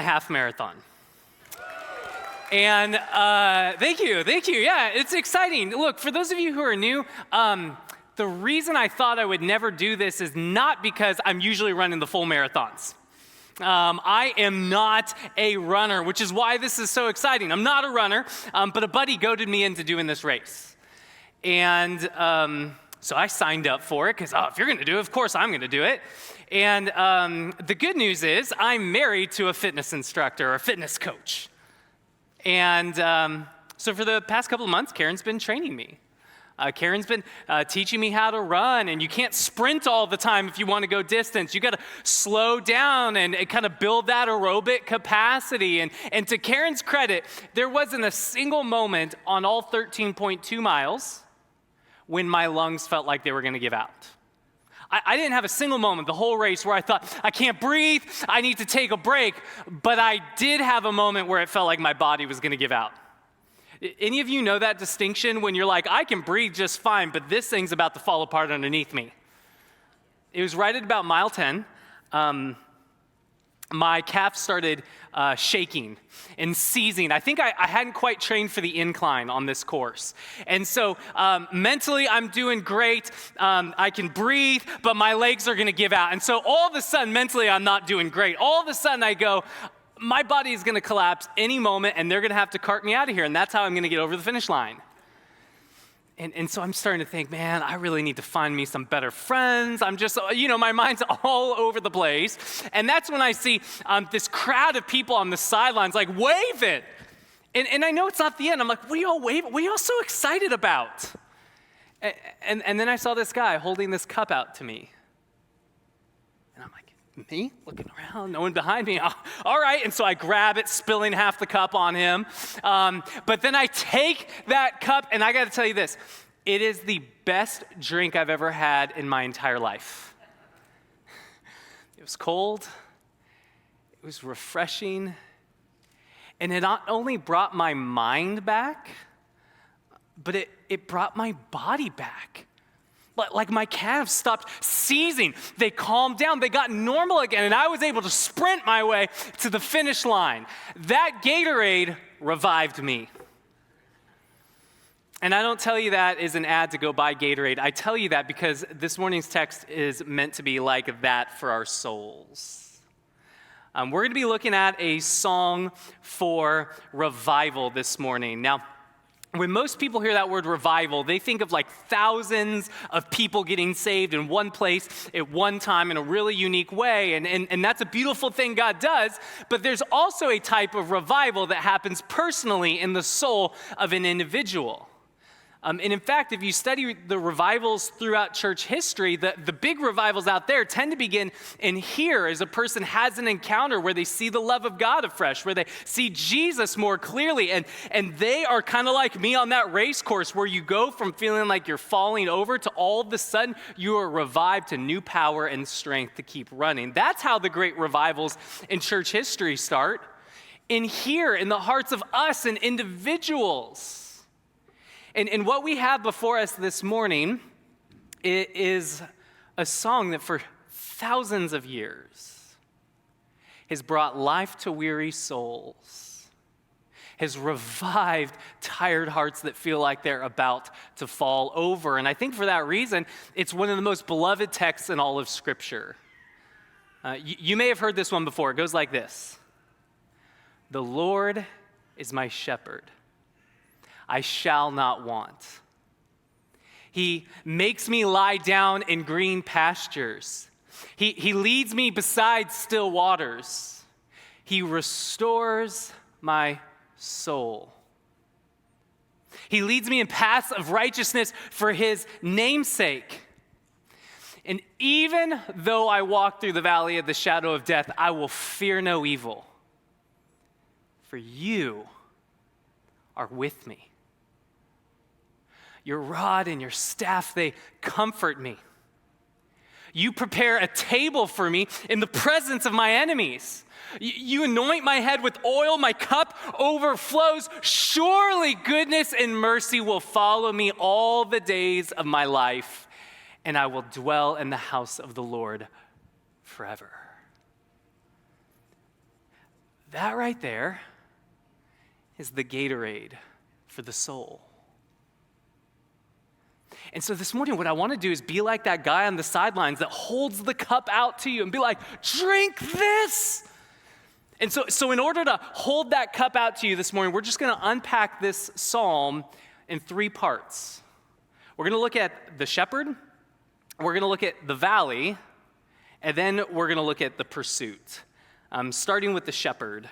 a half marathon. And thank you. Yeah, it's exciting. Look, for those of you who are new, the reason I thought I would never do this is not because I'm usually running the full marathons. I am not a runner, which is why this is so exciting. I'm not a runner, but a buddy goaded me into doing this race. And so I signed up for it because, if you're going to do it, of course I'm going to do it. And the good news is I'm married to a fitness instructor or a fitness coach. And so for the past couple of months, Karen's been training me. Karen's been teaching me how to run, and you can't sprint all the time if you want to go distance. You got to slow down and kind of build that aerobic capacity. And to Karen's credit, there wasn't a single moment on all 13.2 miles when my lungs felt like they were going to give out. I didn't have a single moment the whole race where I thought, I can't breathe, I need to take a break, but I did have a moment where it felt like my body was going to give out. Any of you know that distinction when you're like, I can breathe just fine, but this thing's about to fall apart underneath me? It was right at about mile 10. My calf started shaking and seizing. I think I hadn't quite trained for the incline on this course. And so mentally, I'm doing great. I can breathe, but my legs are going to give out. And so all of a sudden, mentally, I'm not doing great. All of a sudden, I go, my body is going to collapse any moment, and they're going to have to cart me out of here. And that's how I'm going to get over the finish line. And so I'm starting to think, man, I really need to find me some better friends. I'm just, my mind's all over the place. And that's when I see this crowd of people on the sidelines, like, waving. And I know it's not the end. I'm like, what are y'all waving? What are y'all so excited about? And then I saw this guy holding this cup out to me. And I'm like, me? Looking around, no one behind me. Oh, all right, and so I grab it, spilling half the cup on him. But then I take that cup, and I got to tell you this. It is the best drink I've ever had in my entire life. It was cold. It was refreshing. And it not only brought my mind back, but it brought my body back. Like my calves stopped seizing. They calmed down. They got normal again. And I was able to sprint my way to the finish line. That Gatorade revived me. And I don't tell you that as an ad to go buy Gatorade. I tell you that because this morning's text is meant to be like that for our souls. We're going to be looking at a song for revival this morning. Now, when most people hear that word revival, they think of like thousands of people getting saved in one place at one time in a really unique way. And that's a beautiful thing God does. But there's also a type of revival that happens personally in the soul of an individual. And in fact, if you study the revivals throughout church history, the big revivals out there tend to begin in here as a person has an encounter where they see the love of God afresh, where they see Jesus more clearly. And they are kind of like me on that race course where you go from feeling like you're falling over to all of a sudden you are revived to new power and strength to keep running. That's how the great revivals in church history start. In here, in the hearts of us and individuals. And what we have before us this morning is a song that for thousands of years has brought life to weary souls, has revived tired hearts that feel like they're about to fall over. And I think for that reason, it's one of the most beloved texts in all of Scripture. You may have heard this one before. It goes like this. The Lord is my shepherd. I shall not want. He makes me lie down in green pastures. He leads me beside still waters. He restores my soul. He leads me in paths of righteousness for his name's sake. And even though I walk through the valley of the shadow of death, I will fear no evil. For you are with me. Your rod and your staff, they comfort me. You prepare a table for me in the presence of my enemies. You anoint my head with oil, my cup overflows. Surely goodness and mercy will follow me all the days of my life, and I will dwell in the house of the Lord forever. That right there is the Gatorade for the soul. And so this morning, what I want to do is be like that guy on the sidelines that holds the cup out to you and be like, drink this. And so in order to hold that cup out to you this morning, we're just going to unpack this psalm in 3 parts. We're going to look at the shepherd, we're going to look at the valley, and then we're going to look at the pursuit. Starting with the shepherd.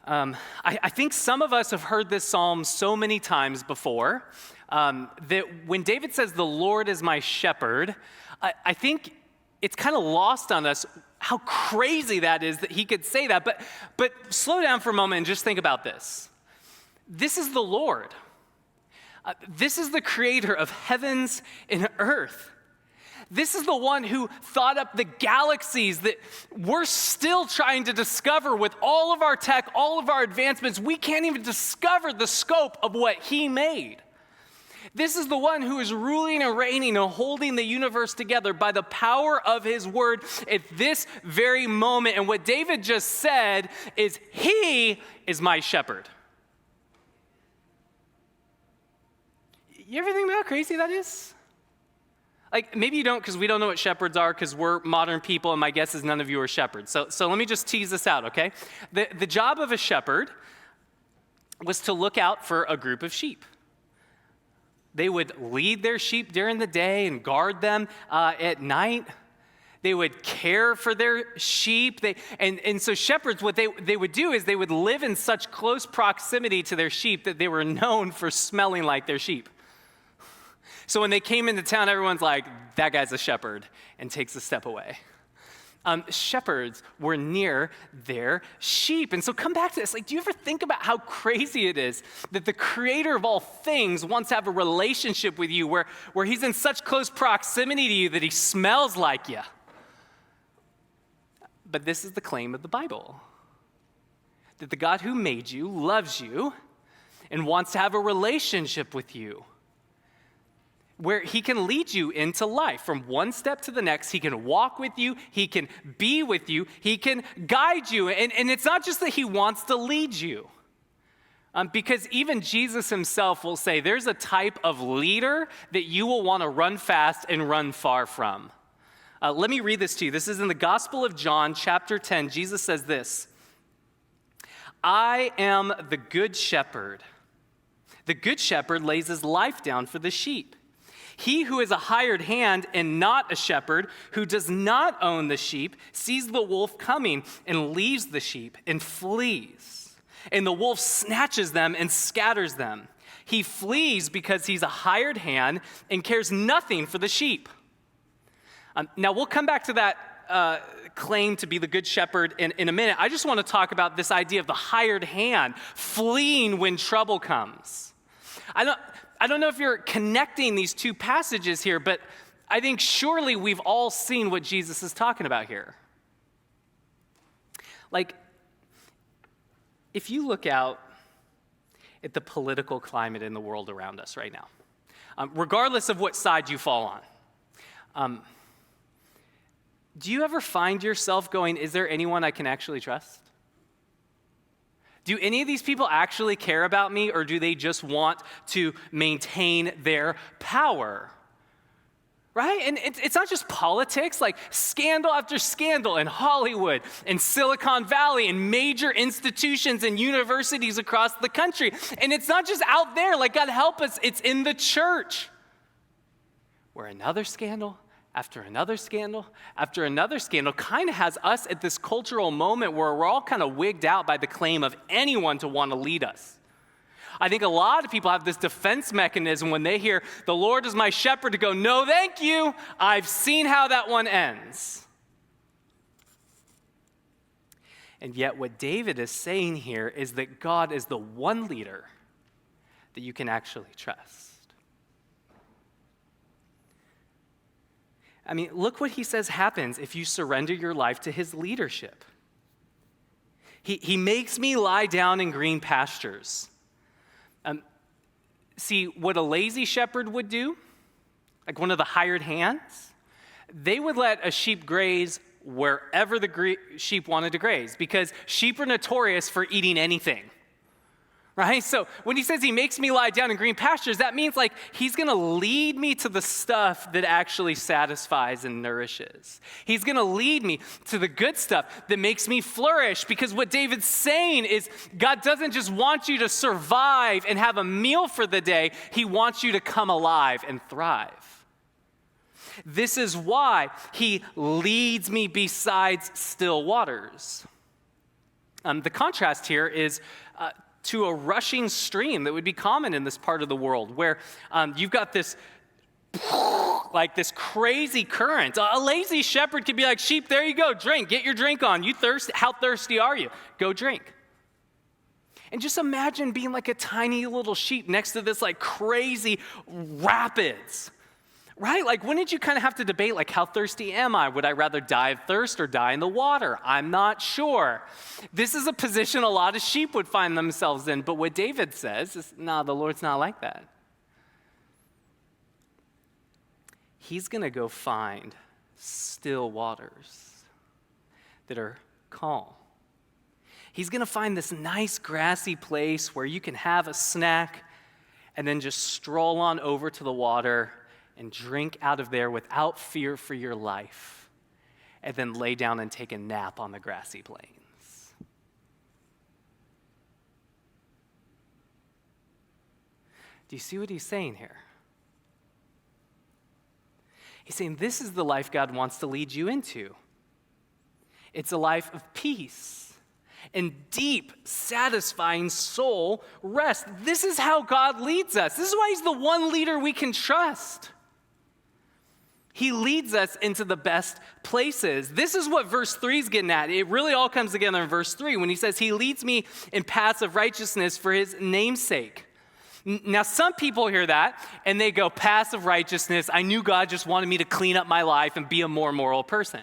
I think some of us have heard this psalm so many times before that when David says, the Lord is my shepherd, I think it's kind of lost on us how crazy that is that he could say that. But slow down for a moment and just think about this. This is the Lord. This is the creator of heavens and earth. This is the one who thought up the galaxies that we're still trying to discover with all of our tech, all of our advancements. We can't even discover the scope of what he made. This is the one who is ruling and reigning and holding the universe together by the power of his word at this very moment. And what David just said is, he is my shepherd. You ever think about how crazy that is? Like, maybe you don't because we don't know what shepherds are because we're modern people, and my guess is none of you are shepherds. So let me just tease this out, okay? The job of a shepherd was to look out for a group of sheep. They would lead their sheep during the day and guard them at night. They would care for their sheep. And so shepherds, what they would do is they would live in such close proximity to their sheep that they were known for smelling like their sheep. So when they came into town, everyone's like, that guy's a shepherd, and takes a step away. Shepherds were near their sheep. And so come back to this. Like, do you ever think about how crazy it is that the creator of all things wants to have a relationship with you where he's in such close proximity to you that he smells like you? But this is the claim of the Bible, that the God who made you loves you and wants to have a relationship with you, where he can lead you into life from one step to the next. He can walk with you. He can be with you. He can guide you. And it's not just that he wants to lead you. Because even Jesus himself will say there's a type of leader that you will want to run fast and run far from. Let me read this to you. This is in the Gospel of John, chapter 10. Jesus says this, I am the good shepherd. The good shepherd lays his life down for the sheep. He who is a hired hand and not a shepherd, who does not own the sheep, sees the wolf coming and leaves the sheep and flees. And the wolf snatches them and scatters them. He flees because he's a hired hand and cares nothing for the sheep. Now, we'll come back to that claim to be the good shepherd in a minute. I just want to talk about this idea of the hired hand fleeing when trouble comes. I don't know if you're connecting these two passages here, but I think surely we've all seen what Jesus is talking about here. Like, if you look out at the political climate in the world around us right now, regardless of what side you fall on, do you ever find yourself going, is there anyone I can actually trust? Do any of these people actually care about me, or do they just want to maintain their power? Right? And it's not just politics, like scandal after scandal in Hollywood and Silicon Valley and major institutions and universities across the country. And it's not just out there, like God help us, it's in the church, where another scandal after another scandal after another scandal kind of has us at this cultural moment where we're all kind of wigged out by the claim of anyone to want to lead us. I think a lot of people have this defense mechanism when they hear, the Lord is my shepherd, to go, no, thank you. I've seen how that one ends. And yet what David is saying here is that God is the one leader that you can actually trust. I mean, look what he says happens if you surrender your life to his leadership. He makes me lie down in green pastures. See, what a lazy shepherd would do, like one of the hired hands, they would let a sheep graze wherever the sheep wanted to graze, because sheep are notorious for eating anything. Right? So when he says he makes me lie down in green pastures, that means like he's going to lead me to the stuff that actually satisfies and nourishes. He's going to lead me to the good stuff that makes me flourish, because what David's saying is God doesn't just want you to survive and have a meal for the day. He wants you to come alive and thrive. This is why he leads me beside still waters. The contrast here is to a rushing stream that would be common in this part of the world, where you've got this like this crazy current. A lazy shepherd could be like, sheep, there you go, drink, get your drink on. You thirsty? How thirsty are you? Go drink. And just imagine being like a tiny little sheep next to this like crazy rapids. Right? Like, wouldn't you kind of have to debate, like, how thirsty am I? Would I rather die of thirst or die in the water? I'm not sure. This is a position a lot of sheep would find themselves in. But what David says is, no, the Lord's not like that. He's going to go find still waters that are calm. He's going to find this nice grassy place where you can have a snack and then just stroll on over to the water and drink out of there without fear for your life, and then lay down and take a nap on the grassy plains. Do you see what he's saying here? He's saying this is the life God wants to lead you into. It's a life of peace and deep, satisfying soul rest. This is how God leads us. This is why he's the one leader we can trust. He leads us into the best places. This is what verse 3 is getting at. It really all comes together in verse 3 when he says, he leads me in paths of righteousness for his name's sake. Now, some people hear that and they go, paths of righteousness. I knew God just wanted me to clean up my life and be a more moral person.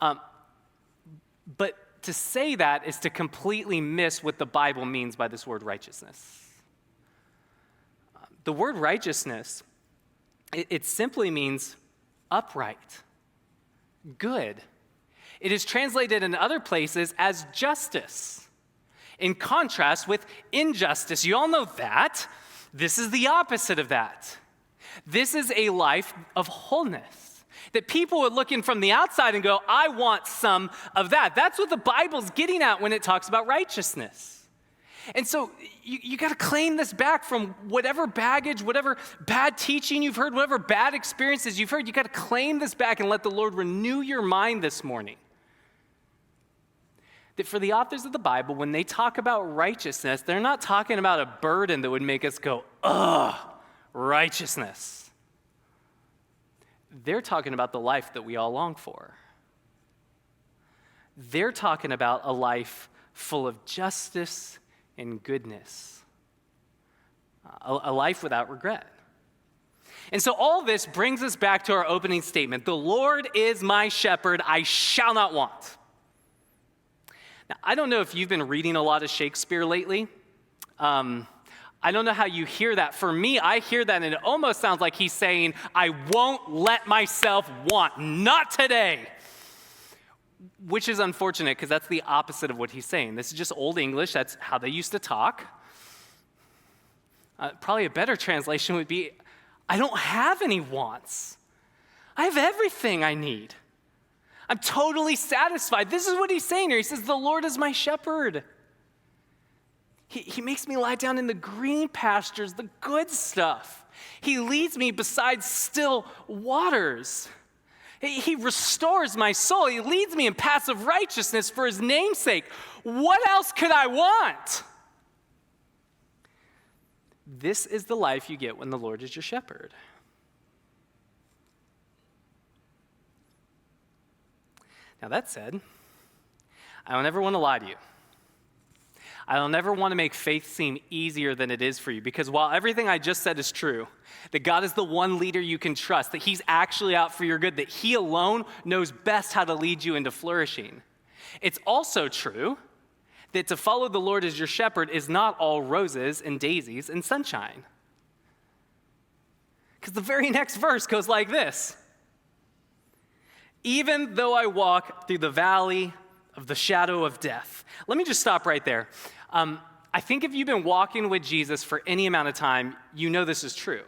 But to say that is to completely miss what the Bible means by this word righteousness. The word righteousness, it simply means upright, good. It is translated in other places as justice, in contrast with injustice. You all know that. This is the opposite of that. This is a life of wholeness, that people would look in from the outside and go, I want some of that. That's what the Bible's getting at when it talks about righteousness. And so you got to claim this back from whatever baggage, whatever bad teaching you've heard, whatever bad experiences you've heard. You got to claim this back and let the Lord renew your mind this morning. That for the authors of the Bible, when they talk about righteousness, they're not talking about a burden that would make us go, ugh, righteousness. They're talking about the life that we all long for. They're talking about a life full of justice and goodness, a life without regret. And so all this brings us back to our opening statement. The Lord is my shepherd, I shall not want. Now, I don't know if you've been reading a lot of Shakespeare lately. I don't know how you hear that. For me, I hear that and it almost sounds like he's saying, I won't let myself want, not today. Which is unfortunate because that's the opposite of what he's saying. This is just Old English. That's how they used to talk. Probably a better translation would be, I don't have any wants. I have everything I need. I'm totally satisfied. This is what he's saying here. He says, the Lord is my shepherd. He makes me lie down in the green pastures, the good stuff. He leads me beside still waters. He restores my soul. He leads me in paths of righteousness for his name's sake. What else could I want? This is the life you get when the Lord is your shepherd. Now that said, I don't ever want to lie to you. I don't ever want to make faith seem easier than it is for you, because while everything I just said is true, that God is the one leader you can trust, that he's actually out for your good, that he alone knows best how to lead you into flourishing. It's also true that to follow the Lord as your shepherd is not all roses and daisies and sunshine. Because the very next verse goes like this. Even though I walk through the valley of the shadow of death. Let me just stop right there. I think if you've been walking with Jesus for any amount of time, you know this is true.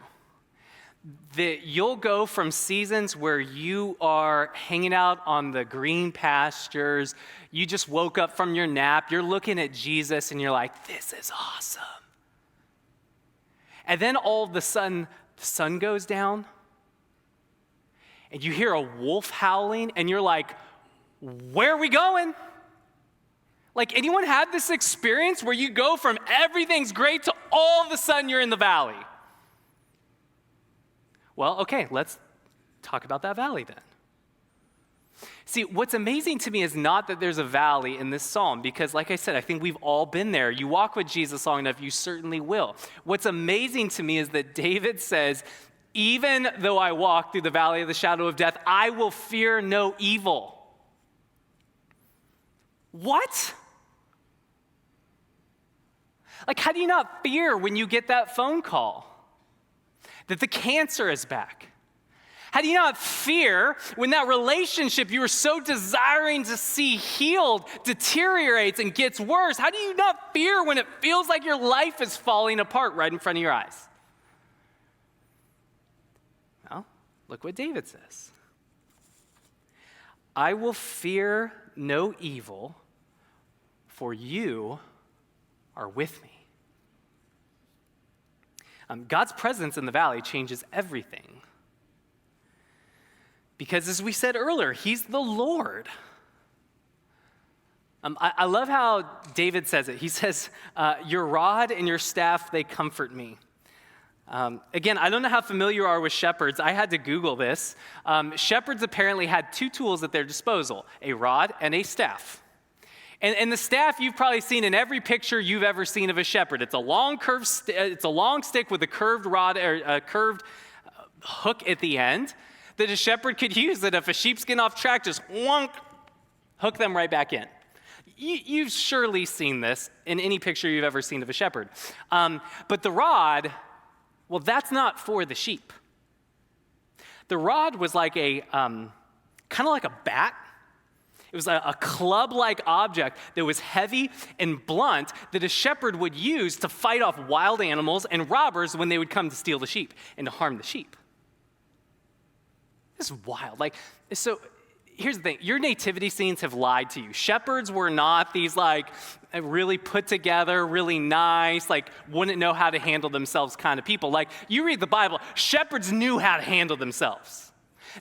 That you'll go from seasons where you are hanging out on the green pastures, you just woke up from your nap, you're looking at Jesus and you're like, this is awesome. And then all of a sudden, the sun goes down and you hear a wolf howling and you're like, where are we going? Like, anyone had this experience where you go from everything's great to all of a sudden you're in the valley? Well, okay, let's talk about that valley then. See, what's amazing to me is not that there's a valley in this psalm, because like I said, I think we've all been there. You walk with Jesus long enough, you certainly will. What's amazing to me is that David says, even though I walk through the valley of the shadow of death, I will fear no evil. What? Like, how do you not fear when you get that phone call that the cancer is back? How do you not fear when that relationship you were so desiring to see healed deteriorates and gets worse? How do you not fear when it feels like your life is falling apart right in front of your eyes? Well, look what David says. I will fear no evil, for you are with me. God's presence in the valley changes everything. Because as we said earlier, he's the Lord. I love how David says it. He says, your rod and your staff, they comfort me. Again, I don't know how familiar you are with shepherds. I had to Google this. Shepherds apparently had two tools at their disposal, a rod and a staff. And the staff you've probably seen in every picture you've ever seen of a shepherd. It's a long it's a long stick with a curved rod or a curved hook at the end that a shepherd could use. That if a sheep's getting off track, just wonk, hook them right back in. You've surely seen this in any picture you've ever seen of a shepherd. But the rod, well, that's not for the sheep. The rod was like a kind of like a bat. It was a club-like object that was heavy and blunt that a shepherd would use to fight off wild animals and robbers when they would come to steal the sheep and to harm the sheep. This is wild. So here's the thing. Your nativity scenes have lied to you. Shepherds were not these really put together, really nice, wouldn't know how to handle themselves kind of people. You read the Bible, shepherds knew how to handle themselves.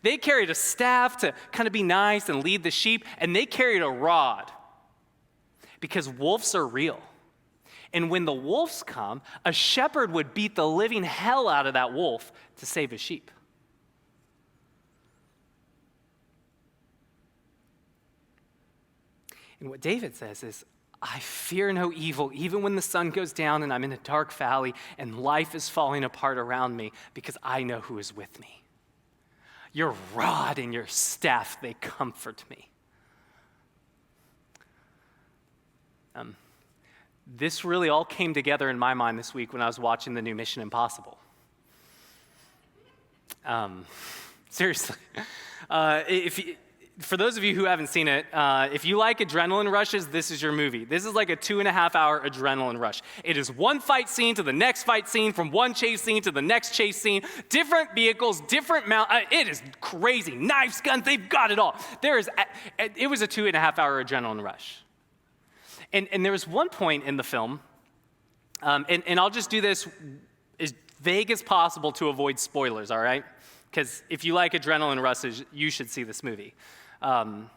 They carried a staff to kind of be nice and lead the sheep, and they carried a rod because wolves are real. And when the wolves come, a shepherd would beat the living hell out of that wolf to save his sheep. And what David says is, I fear no evil, even when the sun goes down and I'm in a dark valley and life is falling apart around me, because I know who is with me. Your rod and your staff, they comfort me. This really all came together in my mind this week when I was watching the new Mission Impossible. Seriously. For those of you who haven't seen it, if you like adrenaline rushes, this is your movie. This is like a 2.5-hour adrenaline rush. It is one fight scene to the next fight scene, from one chase scene to the next chase scene, different vehicles, different it is crazy. Knives, guns, they've got it all. It was a 2.5-hour adrenaline rush. And there was one point in the film, and I'll just do this as vague as possible to avoid spoilers, all right? Because if you like adrenaline rushes, you should see this movie. But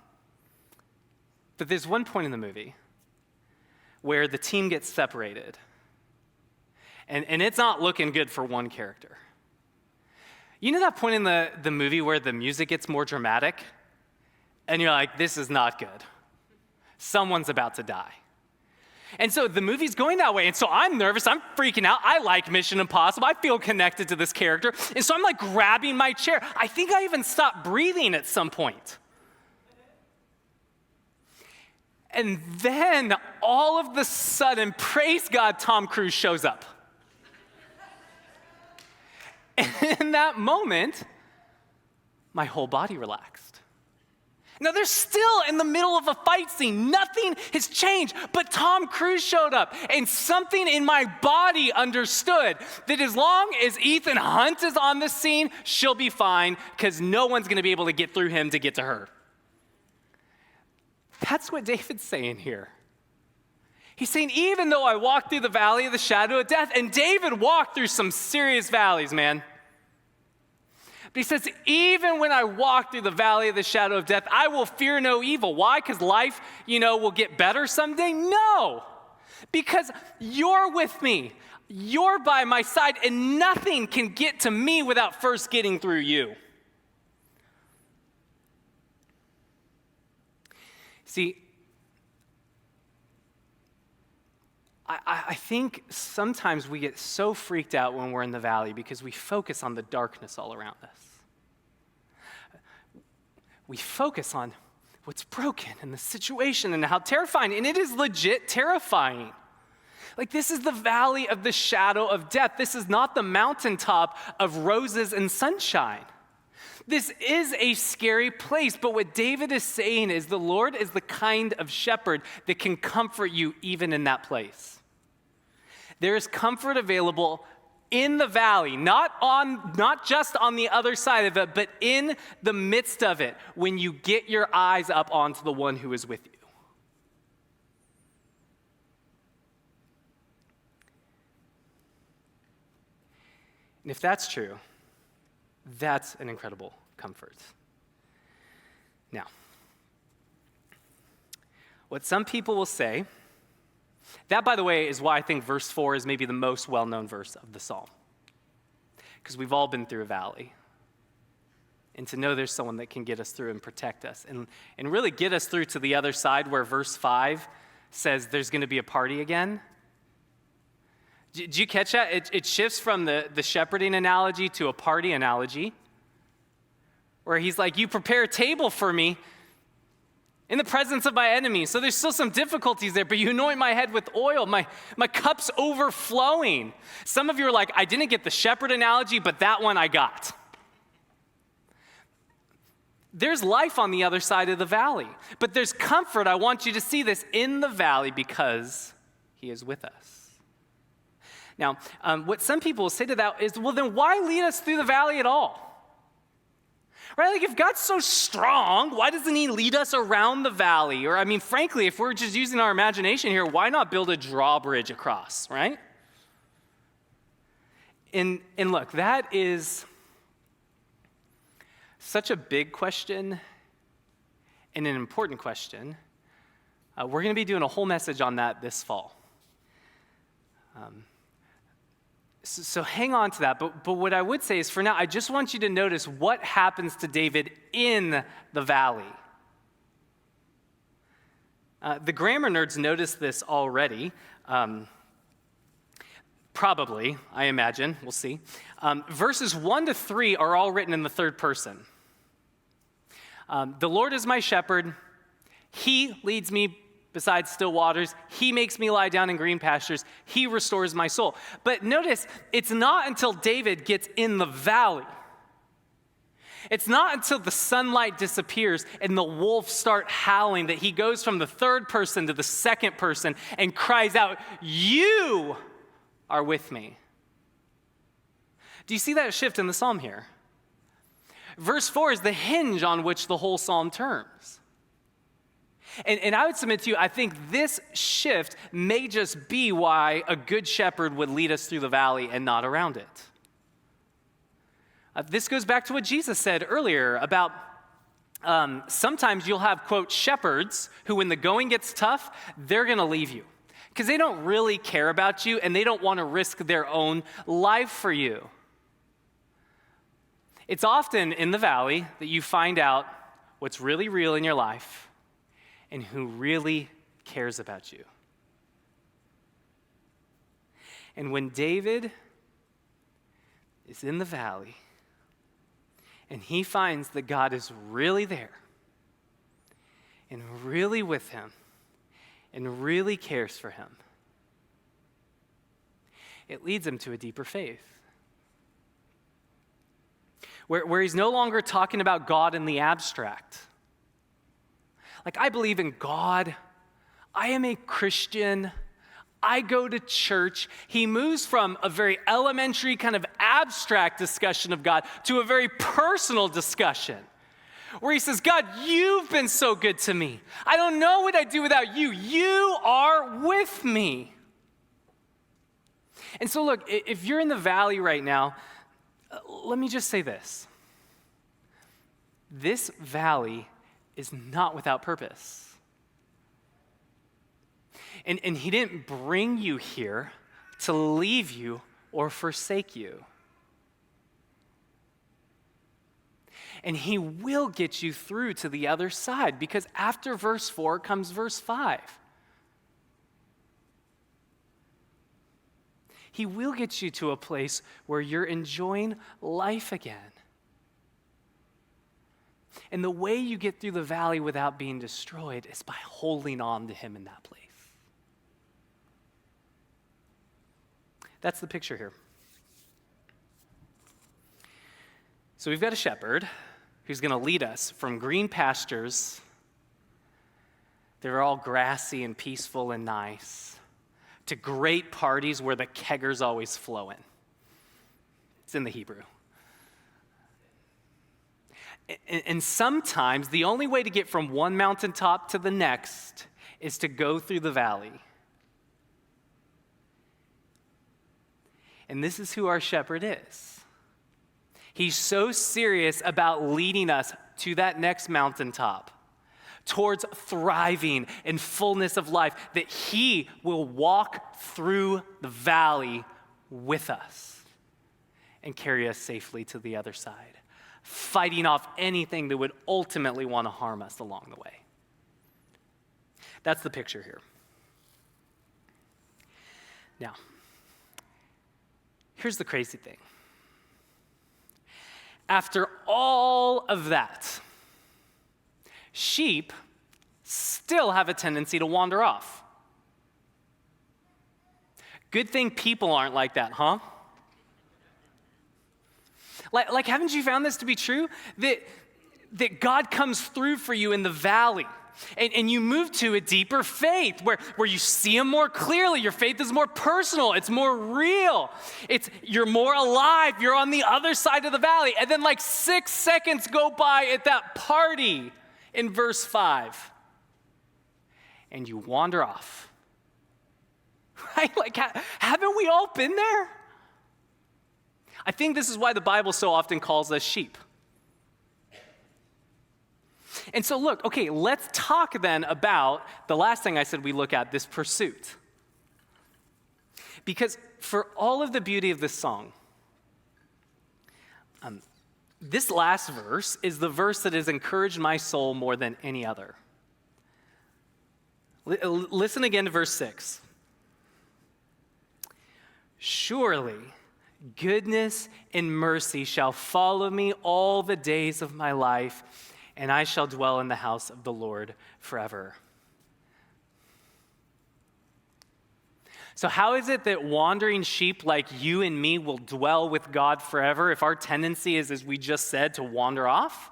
there's one point in the movie where the team gets separated. And it's not looking good for one character. You know that point in the movie where the music gets more dramatic? And you're like, this is not good. Someone's about to die. And so the movie's going that way. And so I'm nervous. I'm freaking out. I like Mission Impossible. I feel connected to this character. And so I'm grabbing my chair. I think I even stopped breathing at some point. And then all of the sudden, praise God, Tom Cruise shows up. And in that moment, my whole body relaxed. Now, they're still in the middle of a fight scene. Nothing has changed, but Tom Cruise showed up, and something in my body understood that as long as Ethan Hunt is on the scene, she'll be fine, because no one's going to be able to get through him to get to her. That's what David's saying here. He's saying, even though I walk through the valley of the shadow of death, and David walked through some serious valleys, man. But he says, even when I walk through the valley of the shadow of death, I will fear no evil. Why? Because life, will get better someday? No, because you're with me. You're by my side, and nothing can get to me without first getting through you. See, I think sometimes we get so freaked out when we're in the valley because we focus on the darkness all around us. We focus on what's broken and the situation and how terrifying, and it is legit terrifying. Like, this is the valley of the shadow of death. This is not the mountaintop of roses and sunshine. This is a scary place, but what David is saying is the Lord is the kind of shepherd that can comfort you even in that place. There is comfort available in the valley, not just on the other side of it, but in the midst of it, when you get your eyes up onto the one who is with you. And if that's true, that's an incredible comfort. Now, what some people will say, that, by the way, is why I think verse 4 is maybe the most well-known verse of the psalm. Because we've all been through a valley. And to know there's someone that can get us through and protect us. And really get us through to the other side where verse 5 says there's going to be a party again. Did you catch that? It shifts from the shepherding analogy to a party analogy. Where he's like, you prepare a table for me in the presence of my enemies. So there's still some difficulties there, but you anoint my head with oil. My cup's overflowing. Some of you are like, I didn't get the shepherd analogy, but that one I got. There's life on the other side of the valley, but there's comfort. I want you to see this in the valley because he is with us. Now, what some people will say to that is, well, then why lead us through the valley at all? Right? Like, if God's so strong, why doesn't he lead us around the valley? Or, frankly, if we're just using our imagination here, why not build a drawbridge across, right? And look, that is such a big question and an important question. We're going to be doing a whole message on that this fall. So hang on to that, but what I would say is for now, I just want you to notice what happens to David in the valley. The grammar nerds noticed this already, probably, I imagine, we'll see. Verses 1 to 3 are all written in the third person. The Lord is my shepherd, he leads me beside still waters. He makes me lie down in green pastures. He restores my soul. But notice, it's not until David gets in the valley. It's not until the sunlight disappears and the wolves start howling that he goes from the third person to the second person and cries out, you are with me. Do you see that shift in the psalm here? Verse 4 is the hinge on which the whole psalm turns. And I would submit to you, I think this shift may just be why a good shepherd would lead us through the valley and not around it. This goes back to what Jesus said earlier about sometimes you'll have, quote, shepherds who, when the going gets tough, they're going to leave you because they don't really care about you and they don't want to risk their own life for you. It's often in the valley that you find out what's really real in your life and who really cares about you. And when David is in the valley and he finds that God is really there and really with him and really cares for him, it leads him to a deeper faith. Where he's no longer talking about God in the abstract. Like, I believe in God. I am a Christian. I go to church. He moves from a very elementary kind of abstract discussion of God to a very personal discussion where he says, God, you've been so good to me. I don't know what I'd do without you. You are with me. And so look, if you're in the valley right now, let me just say this. This valley is not without purpose. And he didn't bring you here to leave you or forsake you. And he will get you through to the other side, because after verse 4 comes verse 5. He will get you to a place where you're enjoying life again. And the way you get through the valley without being destroyed is by holding on to him in that place. That's the picture here. So we've got a shepherd who's going to lead us from green pastures that are all grassy and peaceful and nice to great parties where the kegger's always flowing. It's in the Hebrew. And sometimes the only way to get from one mountaintop to the next is to go through the valley. And this is who our shepherd is. He's so serious about leading us to that next mountaintop, towards thriving and fullness of life, that he will walk through the valley with us and carry us safely to the other side, fighting off anything that would ultimately want to harm us along the way. That's the picture here. Now, here's the crazy thing. After all of that, sheep still have a tendency to wander off. Good thing people aren't like that, huh? Like, haven't you found this to be true? That God comes through for you in the valley, and you move to a deeper faith where you see him more clearly. Your faith is more personal. It's more real. You're more alive. You're on the other side of the valley. And then like 6 seconds go by at that party in verse 5. And you wander off. Right? Like, haven't we all been there? I think this is why the Bible so often calls us sheep. And so look, okay, let's talk then about the last thing I said we look at, this pursuit. Because for all of the beauty of this song, this last verse is the verse that has encouraged my soul more than any other. Listen again to verse 6. Surely goodness and mercy shall follow me all the days of my life, and I shall dwell in the house of the Lord forever. So how is it that wandering sheep like you and me will dwell with God forever if our tendency is, as we just said, to wander off?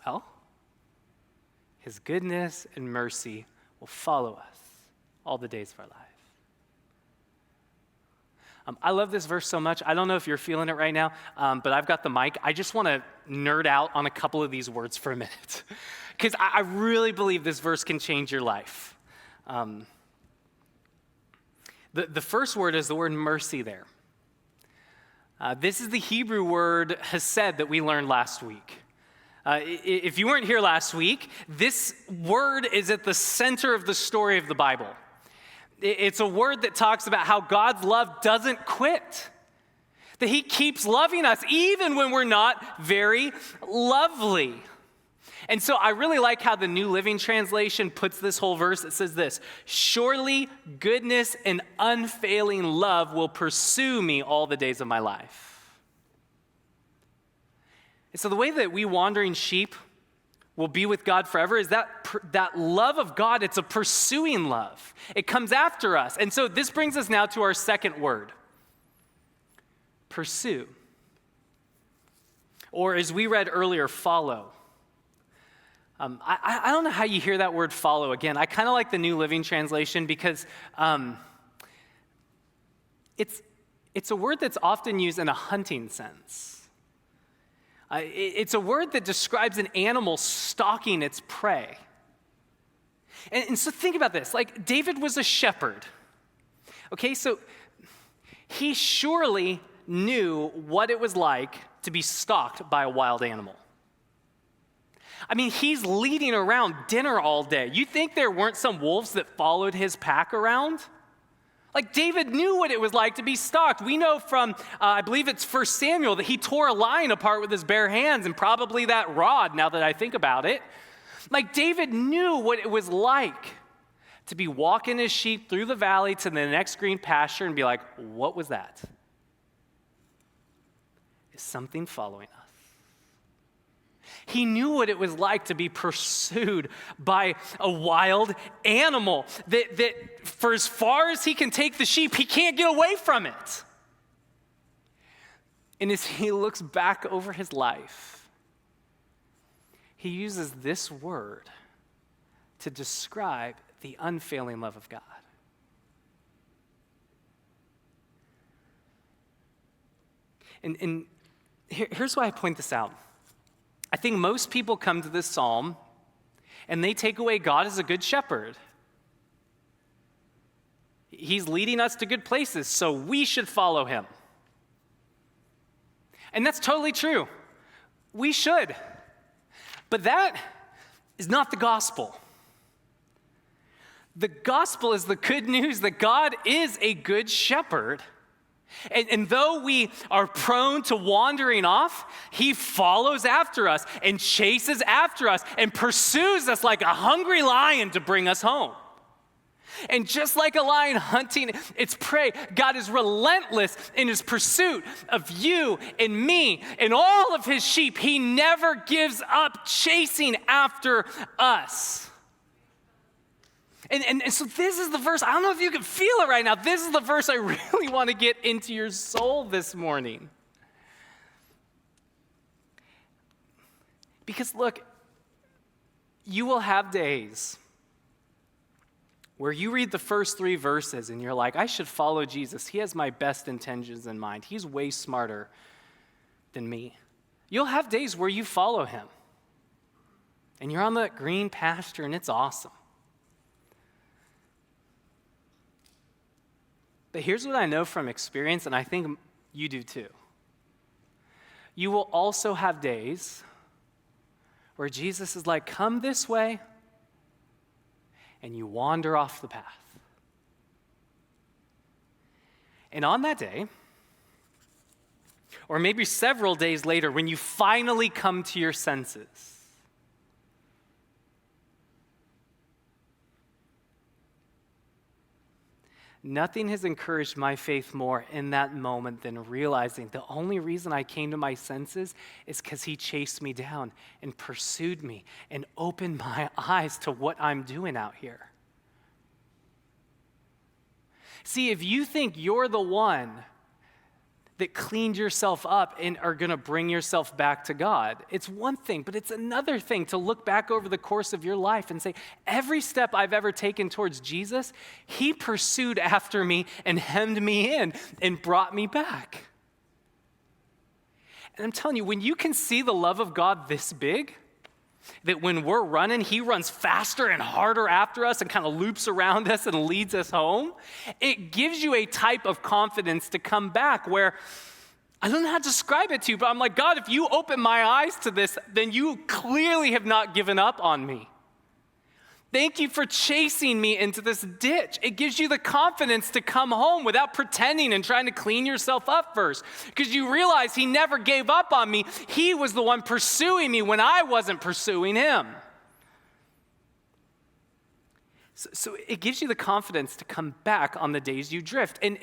Well, his goodness and mercy will follow us all the days of our life. I love this verse so much. I don't know if you're feeling it right now, but I've got the mic. I just want to nerd out on a couple of these words for a minute, because I really believe this verse can change your life. The first word is the word mercy there. This is the Hebrew word hesed that we learned last week. If you weren't here last week, this word is at the center of the story of the Bible. It's a word that talks about how God's love doesn't quit, that he keeps loving us even when we're not very lovely. And so I really like how the New Living Translation puts this whole verse. It says this: surely goodness and unfailing love will pursue me all the days of my life. And so the way that we wandering sheep will be with God forever is that love of God. It's a pursuing love. It comes after us. And so this brings us now to our second word, pursue. Or as we read earlier, follow. I don't know how you hear that word follow again. I kind of like the New Living Translation because it's a word that's often used in a hunting sense. It's a word that describes an animal stalking its prey. And so think about this. Like, David was a shepherd. Okay, so he surely knew what it was like to be stalked by a wild animal. I mean, he's leading around dinner all day. You think there weren't some wolves that followed his pack around? Like, David knew what it was like to be stalked. We know from, I believe it's 1 Samuel, that he tore a lion apart with his bare hands, and probably that rod, now that I think about it. Like, David knew what it was like to be walking his sheep through the valley to the next green pasture and be like, what was that? Is something following us? He knew what it was like to be pursued by a wild animal that for as far as he can take the sheep, he can't get away from it. And as he looks back over his life, he uses this word to describe the unfailing love of God. And here's why I point this out. I think most people come to this psalm and they take away God as a good shepherd. He's leading us to good places, so we should follow him. And that's totally true. We should. But that is not the gospel. The gospel is the good news that God is a good shepherd. And though we are prone to wandering off, he follows after us and chases after us and pursues us like a hungry lion to bring us home. And just like a lion hunting its prey, God is relentless in his pursuit of you and me and all of his sheep. He never gives up chasing after us. And so this is the verse. I don't know if you can feel it right now. This is the verse I really want to get into your soul this morning. Because look, you will have days where you read the first 3 verses and you're like, I should follow Jesus. He has my best intentions in mind. He's way smarter than me. You'll have days where you follow him. And you're on the green pasture and it's awesome. But here's what I know from experience, and I think you do too. You will also have days where Jesus is like, come this way, and you wander off the path. And on that day, or maybe several days later, when you finally come to your senses, nothing has encouraged my faith more in that moment than realizing the only reason I came to my senses is because he chased me down and pursued me and opened my eyes to what I'm doing out here. See, if you think you're the one that cleaned yourself up and are going to bring yourself back to God, it's one thing, but it's another thing to look back over the course of your life and say, every step I've ever taken towards Jesus, he pursued after me and hemmed me in and brought me back. And I'm telling you, when you can see the love of God this big, that when we're running, he runs faster and harder after us and kind of loops around us and leads us home, it gives you a type of confidence to come back where, I don't know how to describe it to you, but I'm like, God, if you open my eyes to this, then you clearly have not given up on me. Thank you for chasing me into this ditch. It gives you the confidence to come home without pretending and trying to clean yourself up first. Because you realize he never gave up on me. He was the one pursuing me when I wasn't pursuing him. So it gives you the confidence to come back on the days you drift. And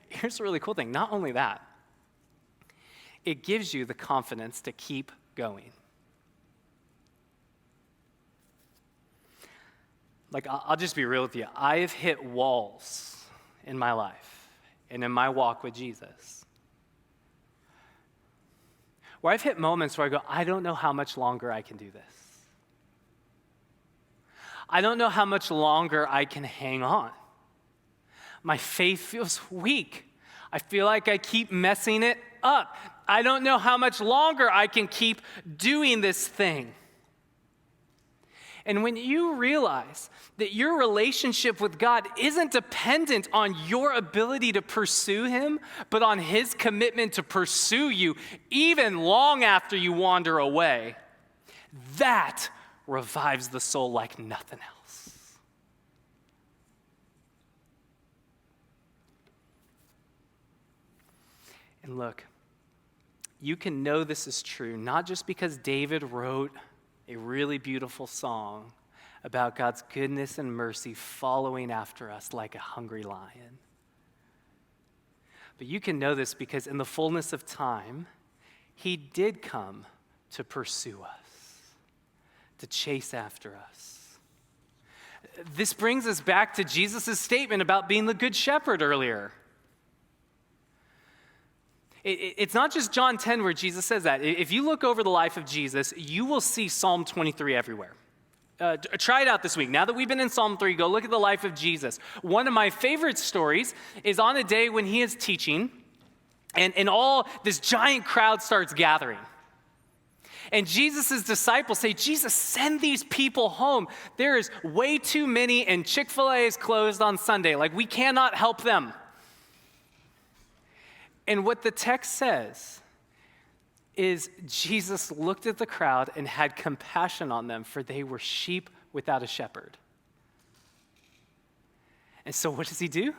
here's the really cool thing. Not only that, it gives you the confidence to keep going. Like, I'll just be real with you. I've hit walls in my life and in my walk with Jesus where I've hit moments where I go, I don't know how much longer I can do this. I don't know how much longer I can hang on. My faith feels weak. I feel like I keep messing it up. I don't know how much longer I can keep doing this thing. And when you realize that your relationship with God isn't dependent on your ability to pursue Him, but on His commitment to pursue you even long after you wander away, that revives the soul like nothing else. And look, you can know this is true, not just because David wrote a really beautiful song about God's goodness and mercy following after us like a hungry lion. But you can know this because in the fullness of time, He did come to pursue us, to chase after us. This brings us back to Jesus' statement about being the good shepherd earlier. It's not just John 10 where Jesus says that. If you look over the life of Jesus, you will see Psalm 23 everywhere. Try it out this week. Now that we've been in Psalm 3, go look at the life of Jesus. One of my favorite stories is on a day when He is teaching, and all this giant crowd starts gathering. And Jesus' disciples say, Jesus, send these people home. There is way too many, and Chick-fil-A is closed on Sunday. Like, we cannot help them. And what the text says is Jesus looked at the crowd and had compassion on them, for they were sheep without a shepherd. And so what does He do?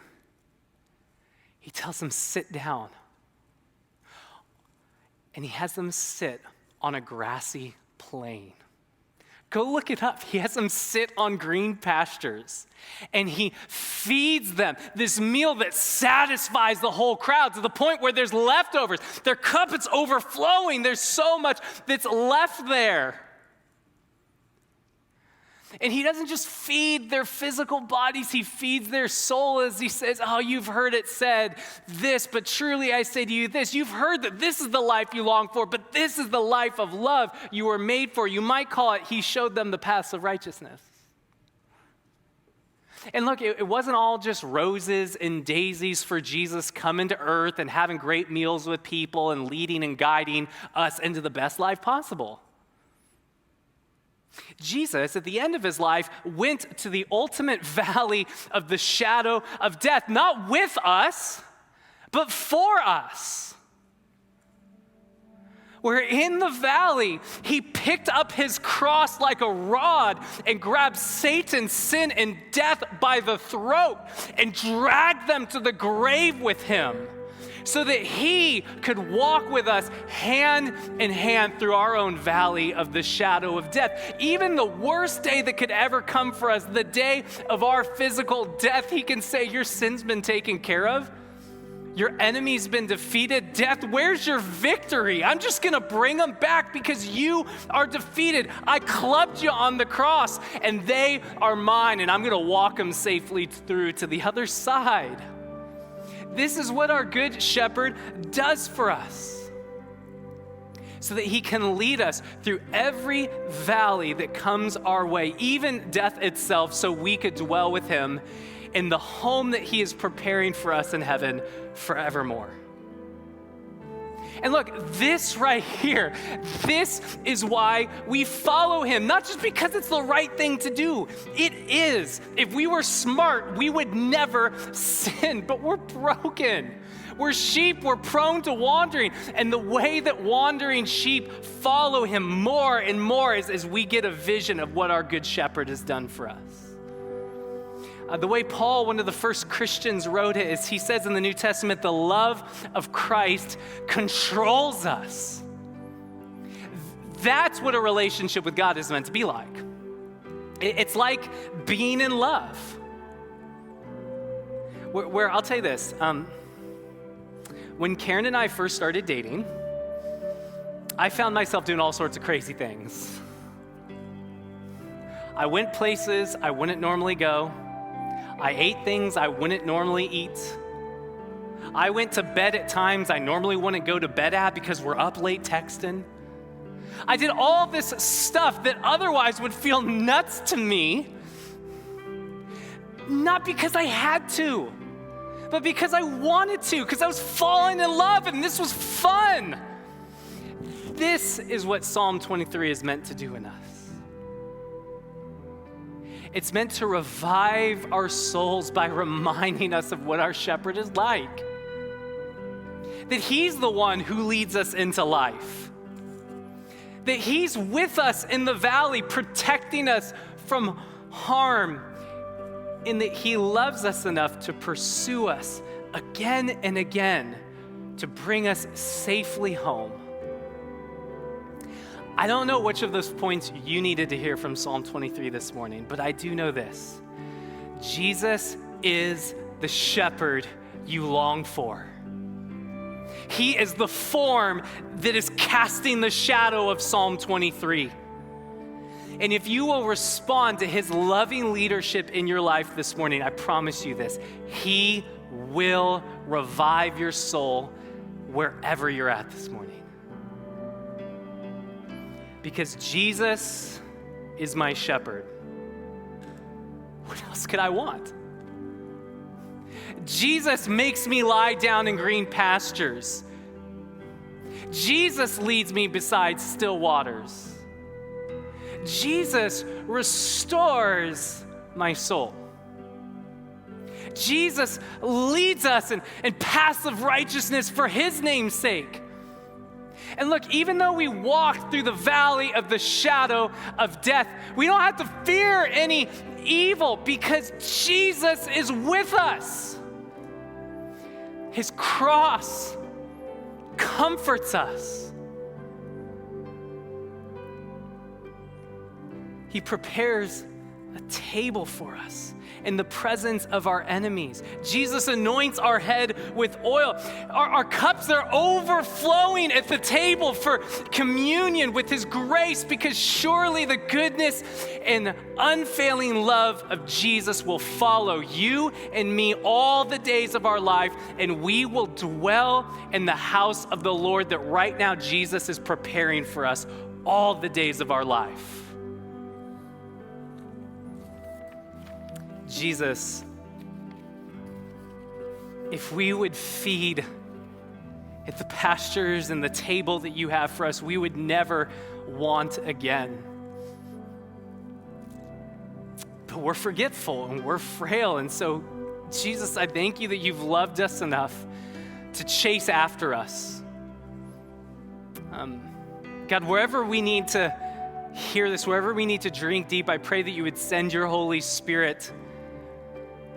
He tells them, sit down. And He has them sit on a grassy plain. Go look it up. He has them sit on green pastures, and He feeds them this meal that satisfies the whole crowd to the point where there's leftovers. Their cup is overflowing. There's so much that's left there. And He doesn't just feed their physical bodies, He feeds their soul as He says, oh, you've heard it said this, but truly I say to you this. You've heard that this is the life you long for, but this is the life of love you were made for. You might call it, He showed them the paths of righteousness. And look, it wasn't all just roses and daisies for Jesus coming to earth and having great meals with people and leading and guiding us into the best life possible. Jesus, at the end of His life, went to the ultimate valley of the shadow of death, not with us, but for us. Where in the valley, He picked up His cross like a rod and grabbed Satan, sin, and death by the throat and dragged them to the grave with Him, so that He could walk with us hand in hand through our own valley of the shadow of death. Even the worst day that could ever come for us, the day of our physical death, He can say, your sin's been taken care of. Your enemy's been defeated. Death, where's your victory? I'm just going to bring them back because you are defeated. I clubbed you on the cross, and they are mine, and I'm going to walk them safely through to the other side. This is what our good shepherd does for us, so that He can lead us through every valley that comes our way, even death itself, so we could dwell with Him in the home that He is preparing for us in heaven forevermore. And look, this right here, this is why we follow Him. Not just because it's the right thing to do. It is. If we were smart, we would never sin, but we're broken. We're sheep, we're prone to wandering. And the way that wandering sheep follow Him more and more is as we get a vision of what our good shepherd has done for us. The way Paul, one of the first Christians, wrote it is he says in the New Testament, the love of Christ controls us. That's what a relationship with God is meant to be like. It's like being in love. Where I'll tell you this, when Karen and I first started dating, I found myself doing all sorts of crazy things. I went places I wouldn't normally go. I ate things I wouldn't normally eat. I went to bed at times I normally wouldn't go to bed at because we're up late texting. I did all this stuff that otherwise would feel nuts to me not because I had to, but because I wanted to, because I was falling in love and this was fun. This is what Psalm 23 is meant to do in us. It's meant to revive our souls by reminding us of what our shepherd is like. That he's the one who leads us into life. That he's with us in the valley, protecting us from harm. And that he loves us enough to pursue us again and again to bring us safely home. I don't know which of those points you needed to hear from Psalm 23 this morning, but I do know this. Jesus is the shepherd you long for. He is the form that is casting the shadow of Psalm 23. And if you will respond to his loving leadership in your life this morning, I promise you this, he will revive your soul wherever you're at this morning. Because Jesus is my shepherd. What else could I want? Jesus makes me lie down in green pastures. Jesus leads me beside still waters. Jesus restores my soul. Jesus leads us in paths of righteousness for his name's sake. And look, even though we walk through the valley of the shadow of death, we don't have to fear any evil because Jesus is with us. His cross comforts us. He prepares a table for us in the presence of our enemies. Jesus anoints our head with oil. Our cups are overflowing at the table for communion with his grace, because surely the goodness and unfailing love of Jesus will follow you and me all the days of our life, and we will dwell in the house of the Lord that right now Jesus is preparing for us all the days of our life. Jesus, if we would feed at the pastures and the table that you have for us, we would never want again. But we're forgetful and we're frail. And so, Jesus, I thank you that you've loved us enough to chase after us. God, wherever we need to hear this, wherever we need to drink deep, I pray that you would send your Holy Spirit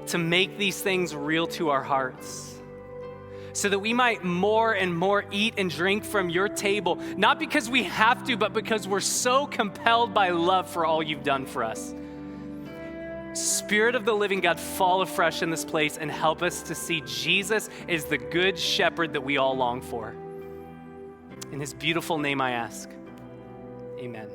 to make these things real to our hearts, so that we might more and more eat and drink from your table, not because we have to, but because we're so compelled by love for all you've done for us. Spirit of the living God, fall afresh in this place and help us to see Jesus as the good shepherd that we all long for. In his beautiful name I ask, amen.